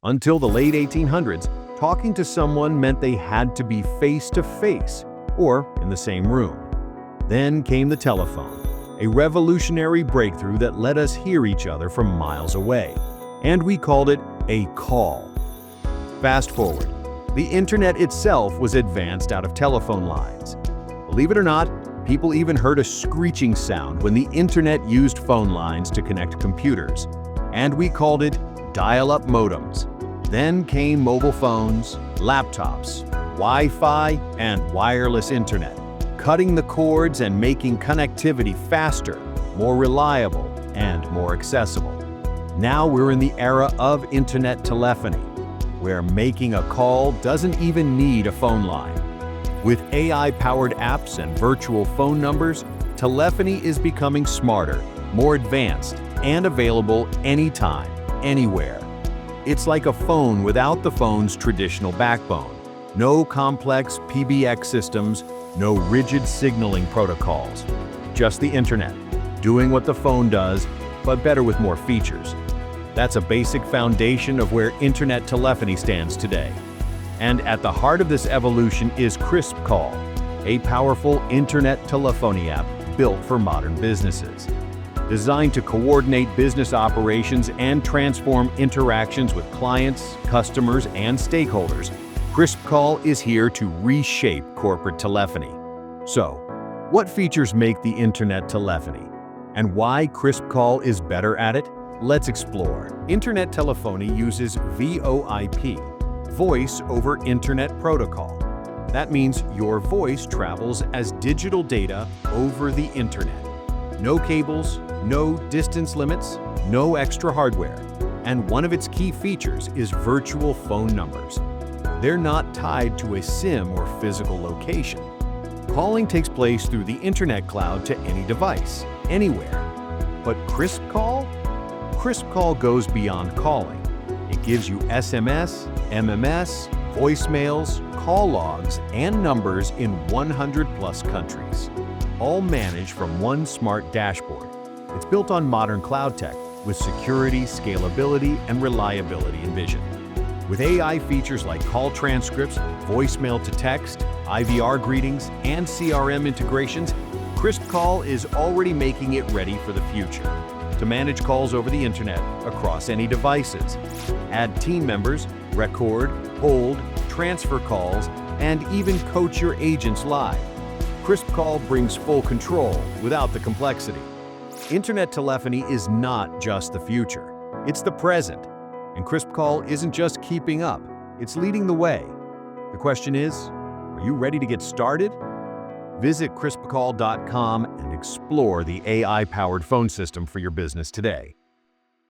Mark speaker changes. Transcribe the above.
Speaker 1: Until the late 1800s, talking to someone meant they had to be face-to-face or in the same room. Then came the telephone, a revolutionary breakthrough that let us hear each other from miles away. And we called it a call. Fast forward, the internet itself was advanced out of telephone lines. Believe it or not, people even heard a screeching sound when the internet used phone lines to connect computers. And we called it dial-up modems. Then came mobile phones, laptops, Wi-Fi, and wireless internet, cutting the cords and making connectivity faster, more reliable, and more accessible. Now we're in the era of Internet Telephony, where making a call doesn't even need a phone line. With AI-powered apps and virtual phone numbers, telephony is becoming smarter, more advanced, and available anytime, anywhere. It's like a phone without the phone's traditional backbone. No complex PBX systems, no rigid signaling protocols. Just the internet, doing what the phone does, but better with more features. That's a basic foundation of where internet telephony stands today. And at the heart of this evolution is KrispCall, a powerful internet telephony app built for modern businesses. Designed to coordinate business operations and transform interactions with clients, customers, and stakeholders, KrispCall is here to reshape corporate telephony. So, what features make the internet telephony? And why KrispCall is better at it? Let's explore. Internet telephony uses VoIP, Voice over Internet Protocol. That means your voice travels as digital data over the internet. No cables, no distance limits, no extra hardware. And one of its key features is virtual phone numbers. They're not tied to a SIM or physical location. Calling takes place through the internet cloud to any device, anywhere. But KrispCall? KrispCall goes beyond calling. It gives you SMS, MMS, voicemails, call logs, and numbers in 100+ countries, all managed from one smart dashboard. It's built on modern cloud tech with security, scalability, and reliability envisioned. With AI features like call transcripts, voicemail to text, IVR greetings, and CRM integrations, KrispCall is already making it ready for the future. To manage calls over the internet across any devices, add team members, record, hold, transfer calls, and even coach your agents live. KrispCall brings full control without the complexity. Internet telephony is not just the future, it's the present. And KrispCall isn't just keeping up, it's leading the way. The question is, are you ready to get started? Visit KrispCall.com and explore the AI-powered phone system for your business today.